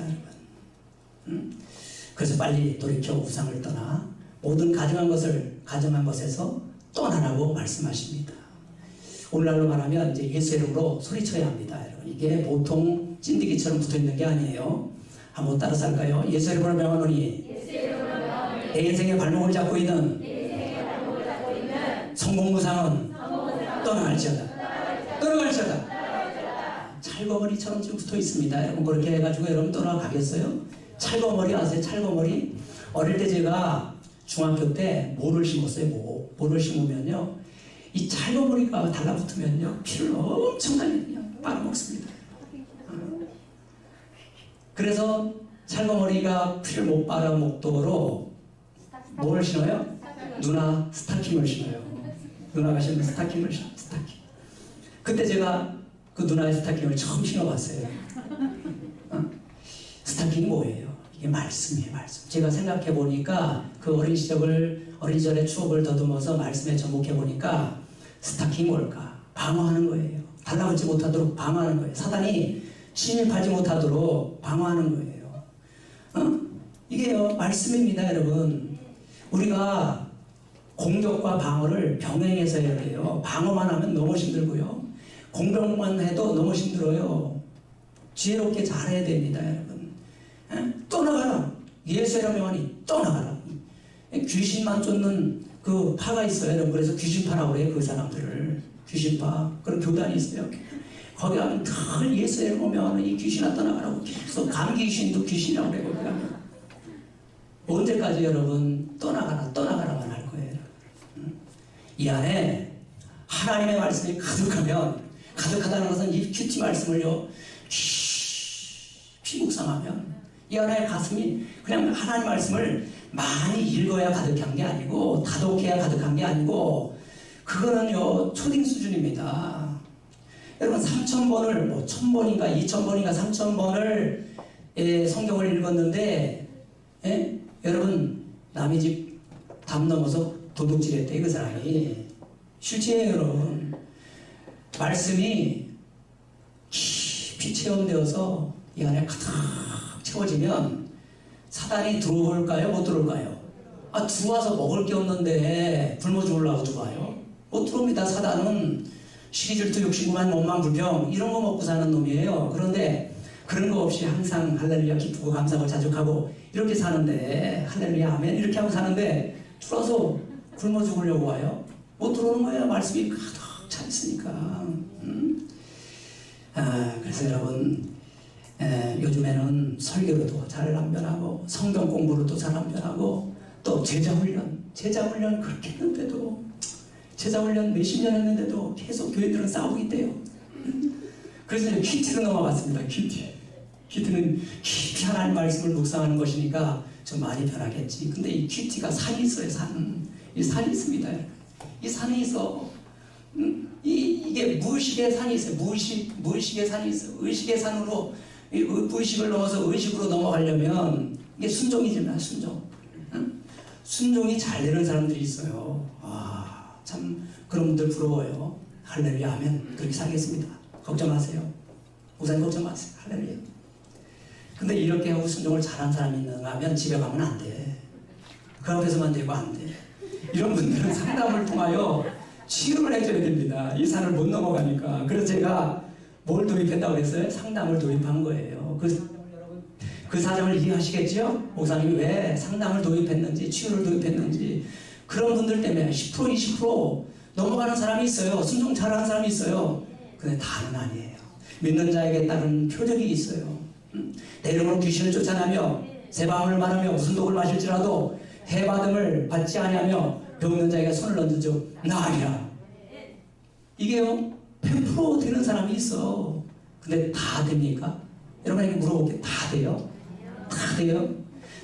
여러분. 그래서 빨리 돌이켜 우상을 떠나 모든 가정한 것에서 떠나라고 말씀하십니다. 오늘날로 말하면 이제 예수 이름으로 소리쳐야 합니다. 여러분. 이게 보통 찐득이처럼 붙어있는 게 아니에요. 한번 따라서 할까요? 예수 이름으로 명하노니 내 인생의 발목을 잡고 있는 성공무상은 떠나갈지어다. 떠나갈지어다. 찰거머리처럼 지금 붙어 있습니다. 여러분 그렇게 해가지고 여러분 떠나가겠어요? 찰거머리 아세요? 찰거머리? 어릴 때 제가 중학교 때 모를 심었어요. 모를 심으면요, 이 찰거머리가 달라붙으면요 피를 엄청나게 그냥 빨아먹습니다. 그래서 찰거머리가 피를 못 빨아먹도록 뭘 신어요? 누나 스타킹을 신어요. 누나가 신는 스타킹을 신어요. 스타킹. 그때 제가 그 누나의 스타킹을 처음 신어봤어요. 스타킹이 뭐예요? 이게 말씀이에요. 말씀. 제가 생각해 보니까 그 어린 시절의 추억을 더듬어서 말씀에 접목해 보니까 스타킹이 뭘까? 방어하는 거예요. 달라붙지 못하도록 방어하는 거예요. 사단이 침입하지 못하도록 방어하는 거예요. 이게요 말씀입니다, 여러분. 우리가 공격과 방어를 병행해서 해야 돼요. 방어만 하면 너무 힘들고요. 공격만 해도 너무 힘들어요. 지혜롭게 잘해야 됩니다, 여러분. 떠나가라. 예수의 명하니 떠나가라. 귀신만 쫓는 그 파가 있어요, 여러분. 그래서 귀신파라고 그래요, 그 사람들을. 귀신파. 그런 교단이 있어요. 거기 가면 늘 예수의 명하는 이 귀신아 떠나가라고 계속 감기 귀신도 귀신이라고 그래요. 거기 가면. 언제까지 여러분 떠나가라만 할 거예요. 이 안에 하나님의 말씀이 가득하다는 것은 이 큐티 말씀을요 깊이 묵상하면 이 안에 가슴이 그냥 하나님 말씀을 많이 읽어야 가득한 게 아니고 다독해야 가득한 게 아니고 그거는요 초딩 수준입니다. 여러분 3,000번을 뭐 1,000번인가 2,000번인가 3,000번을 성경을 읽었는데 여러분 남의 집 담 넘어서 도둑질했대 그 사람이. 실제예요 여러분. 말씀이 깊이 체험되어서 이 안에 가득 채워지면 사단이 들어올까요? 못 들어올까요? 들어와서 먹을 게 없는데 굶어 죽으려고 들어와요? 못 들어옵니다. 사단은 시기질투 욕심구만 원망불평 이런 거 먹고 사는 놈이에요. 그런데 그런 거 없이 항상 할렐루야 기쁘고 감사하고 자족하고 이렇게 사는데 할렐루야 아멘 이렇게 하고 사는데 들어와서 굶어 죽으려고 와요? 못 들어오는 거예요. 말씀이 가득 차 있으니까. 그래서 여러분 요즘에는 설교로도 잘 안 변하고 성경 공부로도 잘 안 변하고 또 제자훈련 그렇게 했는데도 제자훈련 몇십 년 했는데도 계속 교인들은 싸우고 있대요. 그래서 이제 퀴티로 넘어갔습니다. 퀴티는 깊이 하나님 말씀을 묵상하는 것이니까 좀 많이 변하겠지. 근데 이 퀴티가 산이 있어요. 이 산이 있습니다. 이 산이 있어. 이게 무의식의 산이 있어요. 무의식의 산이 있어요. 의식의 산으로 무의식을 넘어서 의식으로 넘어가려면 이게 순종이지만 순종이 잘 되는 사람들이 있어요. 참 그런 분들 부러워요. 할렐루야 아멘. 그렇게 살겠습니다. 걱정 마세요. 목사님 걱정 마세요. 할렐루야. 근데 이렇게 하고 순종을 잘한 사람이 있는가 하면 집에 가면 안 돼. 그 앞에서만 되고 안 돼. 이런 분들은 상담을 통하여 치유를 해줘야 됩니다. 이 산을 못 넘어가니까. 그래서 제가 뭘 도입했다고 했어요? 상담을 도입한 거예요. 그 사정을 이해하시겠죠? 목사님이 왜 상담을 도입했는지 치유를 도입했는지. 그런 분들 때문에 10% 20% 넘어가는 사람이 있어요. 순종 잘하는 사람이 있어요. 근데 다는 아니에요. 믿는 자에게 따른 표적이 있어요. 내 이름으로 귀신을 쫓아내며 새 방언을 말하며 무슨 독을 마실지라도 해받음을 받지 아니하며 병든 자에게 손을 얹은 즉 나으리라. 이게요 100% 되는 사람이 있어. 근데 다 됩니까? 여러분에게 물어볼게요. 다 돼요? 다 돼요?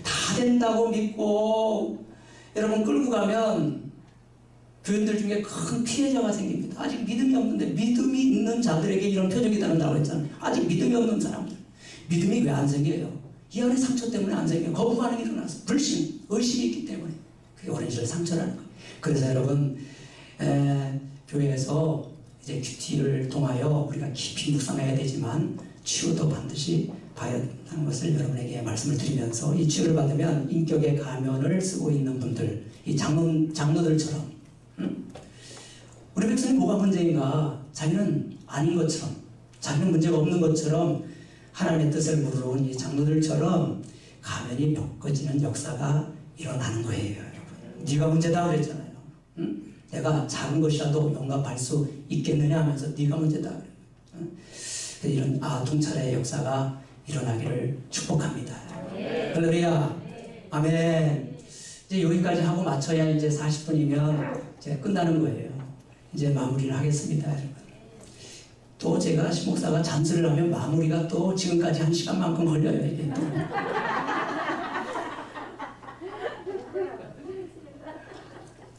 다 된다고 믿고 여러분 끌고 가면 교인들 중에 큰 피해자가 생깁니다. 아직 믿음이 없는데 믿음이 있는 자들에게 이런 표적이 나온다고 했잖아요. 아직 믿음이 없는 사람들. 믿음이 왜 안 생겨요? 이 안에 상처 때문에 안 생겨요. 거부 반응이 일어나서 불신, 의심이 있기 때문에 그게 오랜 시절 상처라는 거예요. 그래서 여러분 교회에서 이제 큐티를 통하여 우리가 깊이 묵상해야 되지만 치유도 반드시 봐야 한다는 것을 여러분에게 말씀을 드리면서 이 치유를 받으면 인격의 가면을 쓰고 있는 분들, 이 장로들처럼 우리가 도대체 뭐가 문제인가? 자기는 아닌 것처럼, 자기는 문제가 없는 것처럼 하나님의 뜻을 물어온 이 장로들처럼 가면이 벗겨지는 역사가 일어나는 거예요, 여러분. 네가 문제다 그랬잖아요. 응? 내가 작은 것이라도 용납할 수 있겠느냐 하면서 네가 문제다 그래요. 응? 이런 통찰의 역사가 일어나기를 축복합니다. 할렐루야. 아멘. 이제 여기까지 하고 맞춰야 이제 40분이면 이제 끝나는 거예요. 이제 마무리를 하겠습니다, 여러분. 또 제가 신목사가 잔소리를 하면 마무리가 또 지금까지 한 시간만큼 걸려요, 이게 또.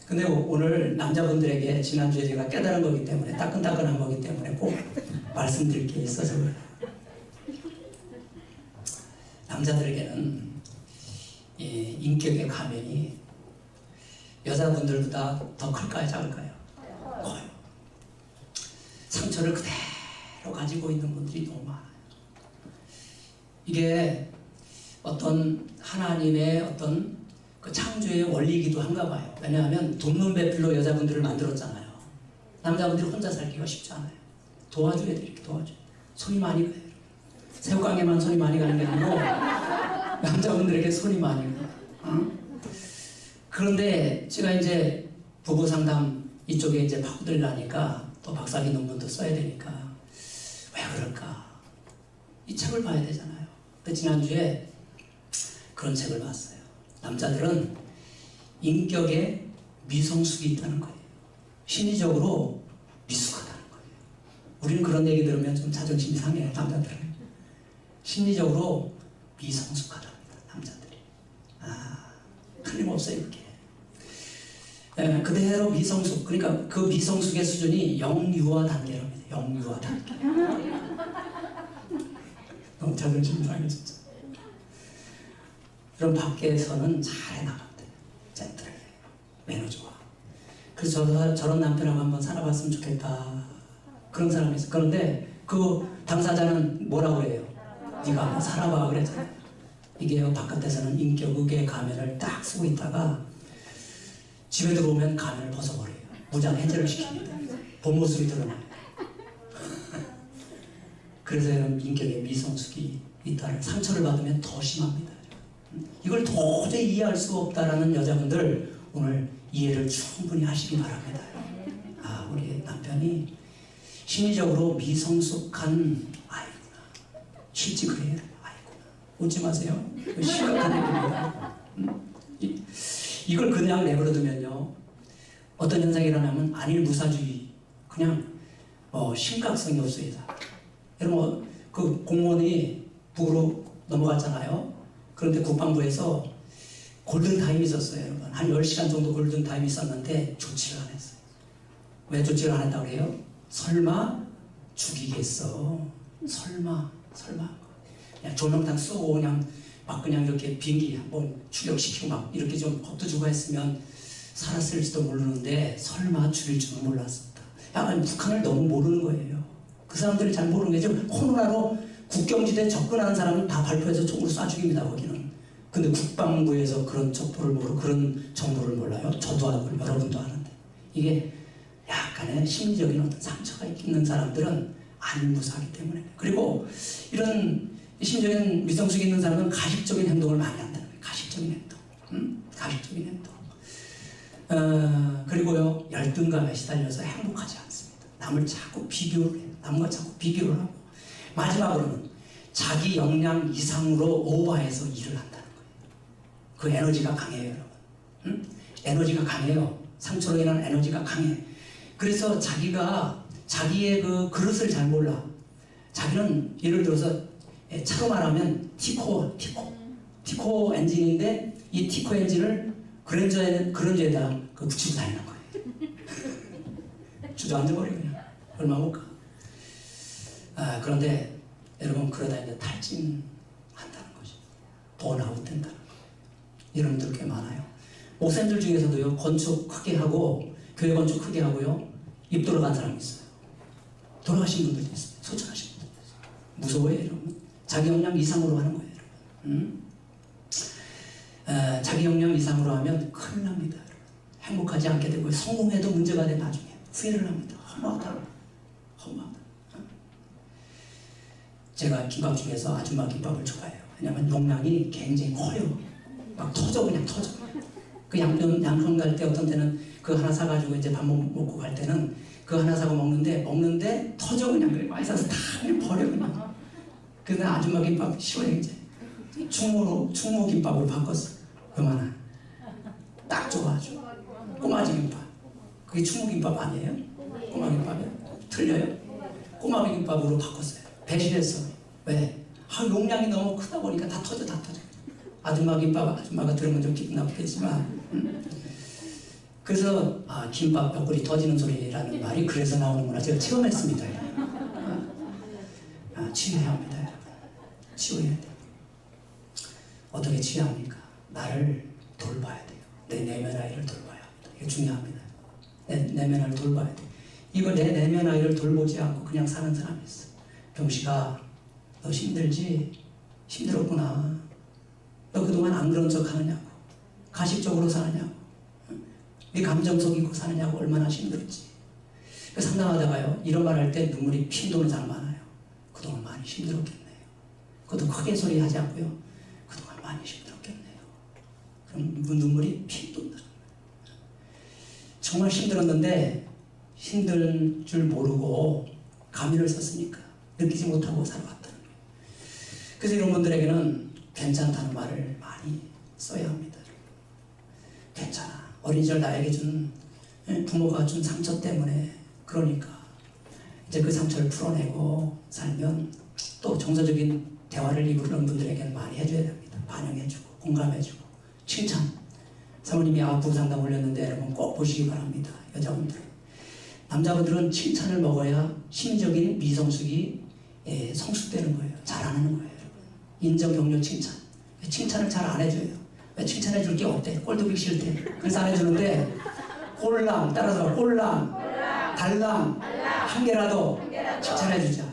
근데 오늘 남자분들에게 지난주에 제가 깨달은 거기 때문에, 따끈따끈한 거기 때문에 꼭 말씀드릴 게 있어서 그래요. 남자들에게는 이 인격의 가면이 여자분들보다 더 클까요, 작을까요? 커요. 상처를 그대로 가지고 있는 분들이 너무 많아요. 이게 어떤 하나님의 어떤 그 창조의 원리이기도 한가 봐요. 왜냐하면 돕는 배필로 여자분들을 만들었잖아요. 남자분들이 혼자 살기가 쉽지 않아요. 도와줘야 돼, 이렇게 도와줘야 돼. 손이 많이 가요. 새우깡에만 손이 많이 가는 게 아니고 남자분들에게 손이 많이 가요. 그런데 제가 이제 부부 상담 이쪽에 이제 파고들려니까 또 박사학위 논문도 써야 되니까 왜 그럴까? 이 책을 봐야 되잖아요. 근데 지난주에 그런 책을 봤어요. 남자들은 인격에 미성숙이 있다는 거예요. 심리적으로 미숙하다는 거예요. 우리는 그런 얘기 들으면 좀 자존심이 상해요, 남자들은. 심리적으로 미성숙하답니다, 남자들이. 틀림없어요, 그게. 그대로 미성숙, 그러니까 그 미성숙의 수준이 영유아 단계랍니다. 영유아 단계. 너무 자존심이 상해, 진짜. 그럼 밖에서는 잘 해나간대. 젠틀해. 매너 좋아. 그래서 저런 남편하고 한번 살아봤으면 좋겠다. 그런 사람이 있어. 그런데 그 당사자는 뭐라고 그래요? 네가 한번 살아봐 그랬잖아요. 이게 바깥에서는 인격의 가면을 딱 쓰고 있다가 집에 들어오면 가면을 벗어버려요. 무장 해제를 시킵니다. 본 모습이 드러나요. 그래서 인격에 미성숙이 있다는 상처를 받으면 더 심합니다. 이걸 도저히 이해할 수가 없다라는 여자분들 오늘 이해를 충분히 하시기 바랍니다. 우리 남편이 심리적으로 미성숙한 아이구나. 실제 그래요. 아이구나. 웃지 마세요. 심각한 얘기입니다. 이걸 그냥 내버려두면요. 어떤 현상이 일어나면 안일 무사주의, 그냥 심각성이 없어요. 여러분 그 공무원이 북으로 넘어갔잖아요. 그런데 국방부에서 골든타임이 있었어요, 여러분. 한 10시간 정도 골든타임이 있었는데 조치를 안 했어요. 왜 조치를 안 했다고 그래요? 설마 죽이겠어. 설마. 그냥 조명탄 쏘고 그냥 이렇게 비행기 한번 추격시키고 막 이렇게 좀 겁도 주고 했으면 살았을지도 모르는데 설마 죽일 줄은 몰랐습니다. 약간 북한을 너무 모르는 거예요. 그 사람들이 잘 모르는 게 지금 코로나로 국경지대에 접근하는 사람은 다 발표해서 총으로 쏴 죽입니다, 거기는. 근데 국방부에서 그런 첩보를 모르고 그런 정보를 몰라요. 저도 알고 여러분도 아는데. 이게 약간의 심리적인 어떤 상처가 있는 사람들은 안무사하기 때문에. 그리고 이런 심리적인 미성숙이 있는 사람은 가식적인 행동을 많이 한다는 거예요. 가식적인 행동. 가식적인 행동. 그리고요, 열등감에 시달려서 행복하지 않습니다. 남을 자꾸 비교를 해요. 남과 자꾸 비교를 하고. 마지막으로는 자기 역량 이상으로 오버해서 일을 한다는 거예요. 그 에너지가 강해요, 여러분. 에너지가 강해요. 상처로 인한 에너지가 강해. 그래서 자기가 자기의 그 그릇을 잘 몰라. 자기는 예를 들어서 차로 말하면 티코 엔진인데 이 티코 엔진을 그랜저에다 붙이고 다니는 거예요. 주저앉아버려 그냥. 얼마 못 가. 그런데 여러분 그러다 이제 탈진한다는 거죠. 번아웃 된다는 거예요. 여러분들 꽤 많아요. 목사님들 중에서도요, 건축 크게 하고 교회 건축 크게 하고요, 입 돌아간 사람이 있어요. 돌아가신 분들도 있어요. 소천하신 분들도 있어요. 무서워요, 여러분. 자기 역량 이상으로 하는 거예요, 여러분. 자기 역량 이상으로 하면 큰일 납니다, 여러분. 행복하지 않게 되고 성공해도 문제가 돼 나중에. 후회를 합니다. 허무하다. 제가 김밥 중에서 아줌마 김밥을 좋아해요. 왜냐면 용량이 굉장히 커요. 막 터져, 그냥 터져. 그 양평 갈 때 어떤 때는 그 하나 사가지고 이제 밥 먹고 갈 때는 그 하나 사고 먹는데 터져, 그냥. 그래 맛있어서 다 그냥 버려, 그냥. 그래서 아줌마 김밥 싫어해, 이제. 충무 김밥으로 바꿨어. 그만한. 딱 좋아, 아주. 꼬마지 김밥. 그게 충무 김밥 아니에요? 꼬마 김밥이요? 틀려요? 꼬마 김밥으로 바꿨어요. 배신했어. 왜? 용량이 너무 크다 보니까 다 터져. 아줌마 김밥, 아줌마가 들으면 좀 기분 나쁘겠지만. 그래서 김밥 벽걸이 터지는 소리라는 말이 그래서 나오는구나. 제가 체험했습니다. 치유해야 합니다, 여러분. 치유해야 돼요. 어떻게 치유합니까? 나를 돌봐야 돼요. 내 내면 아이를 돌봐야 합니다. 이게 중요합니다. 내 내면 아이를 돌봐야 돼요. 이거 내 내면 아이를 돌보지 않고 그냥 사는 사람이 있어. 병식아, 너 힘들지? 힘들었구나. 너 그동안 안 그런 척 하느냐고. 가식적으로 사느냐고. 네 감정 속이고 사느냐고. 얼마나 힘들었지. 상담하다가요, 이런 말 할 때 눈물이 핑 도는 사람 많아요. 그동안 많이 힘들었겠네요. 그것도 크게 소리하지 않고요. 그동안 많이 힘들었겠네요. 그럼 눈물이 핑 돈다. 정말 힘들었는데 힘들 줄 모르고 가면을 썼으니까 느끼지 못하고 살아왔다는 거예요. 그래서 이런 분들에게는 괜찮다는 말을 많이 써야 합니다. 괜찮아. 어린 시절 나에게 준 부모가 준 상처 때문에 그러니까 이제 그 상처를 풀어내고 살면 또 정서적인 대화를 이루는 분들에게는 많이 해줘야 됩니다. 반영해주고 공감해주고 칭찬. 사모님이 아부 상담 올렸는데 여러분 꼭 보시기 바랍니다. 여자분들. 남자분들은 칭찬을 먹어야 심적인 미성숙이 성숙되는 거예요. 잘하는 거예요. 인정, 격려, 칭찬. 칭찬을 잘 안 해줘요. 왜 칭찬해 줄 게 없대. 꼴도 보기 싫대. 그래서 안 해주는데 꼴랑, 따라서 꼴랑, 달랑, 한 개라도 칭찬해 주자.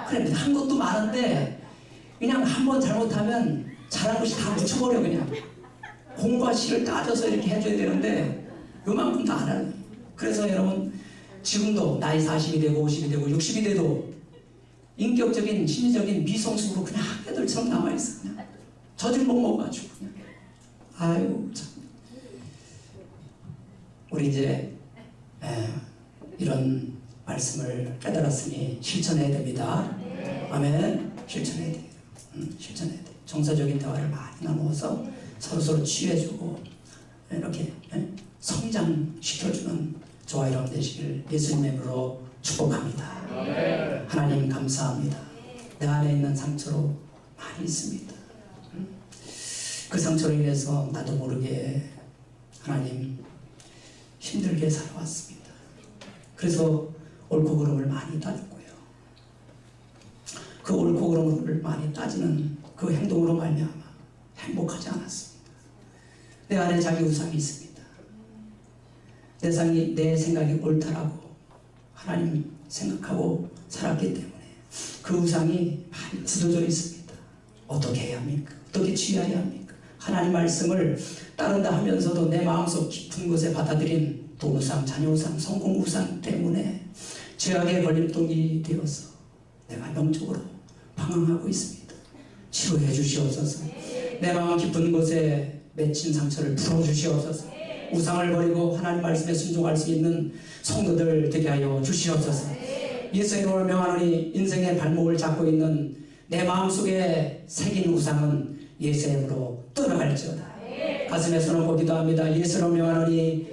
그래, 한 것도 많은데 그냥 한 번 잘못하면 잘한 것이 다 묻혀버려. 그냥 공과 시를 따져서 이렇게 해줘야 되는데 요만큼 다 안 하는. 그래서 여러분 지금도 나이 40이 되고 50이 되고 60이 돼도 인격적인 심리적인 미성숙으로 그냥 학교들처럼 남아있어. 그냥 젖을 못 먹어가지고 그냥. 아이고 참. 우리 이제 이런 말씀을 깨달았으니 실천해야 됩니다. 아멘. 실천해야 돼요. 실천해야 돼요. 정서적인 대화를 많이 나누어서 서로 치유해주고 이렇게 성장시켜주는 저와 여러분 되시길 예수님의 이름으로 축복합니다. 하나님 감사합니다. 내 안에 있는 상처로 많이 있습니다. 그 상처로 인해서 나도 모르게 하나님 힘들게 살아왔습니다. 그래서 옳고 그름을 많이 따졌고요. 그 옳고 그름을 많이 따지는 그 행동으로 말미암아 행복하지 않았습니다. 내 안에 자기 우상이 있습니다. 내 생각이 옳다라고 하나님 생각하고 살았기 때문에 그 우상이 많이 굳어져 있습니다. 어떻게 해야 합니까? 어떻게 취해야 합니까? 하나님 말씀을 따른다 하면서도 내 마음속 깊은 곳에 받아들인 도우상, 자녀우상, 성공우상 때문에 죄악의 걸림돌이 되어서 내가 영적으로 방황하고 있습니다. 치료해 주시옵소서. 내 마음 깊은 곳에 맺힌 상처를 풀어주시옵소서. 우상을 버리고 하나님 말씀에 순종할 수 있는 성도들 되게 하여 주시옵소서. 예수의 이름으로 명하노니 인생의 발목을 잡고 있는 내 마음속에 새긴 우상은 예수의 이름으로 떠나갈지어다. 가슴에 손을 기도합니다. 예수로 명하노니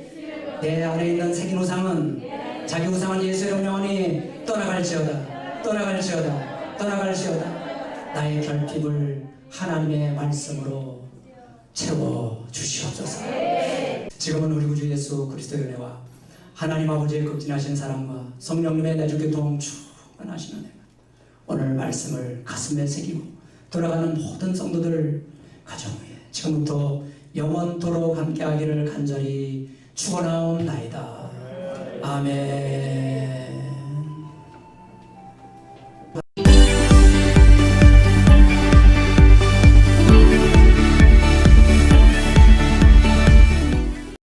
내 안에 있는 새긴 우상은 자기 우상은 예수로 명하니 떠나갈지어다. 떠나갈지어다. 떠나갈지어다. 나의 결핍을 하나님의 말씀으로 채워 주시옵소서. 지금은 우리 구주 예수 그리스도의 은혜와 하나님 아버지의 극진하신 사랑과 성령님의 내주교 도움 충만하신 은혜가 오늘 말씀을 가슴에 새기고 돌아가는 모든 성도들 가정 위에 지금부터 영원토록 함께하기를 간절히 축원하옵나이다. 아멘.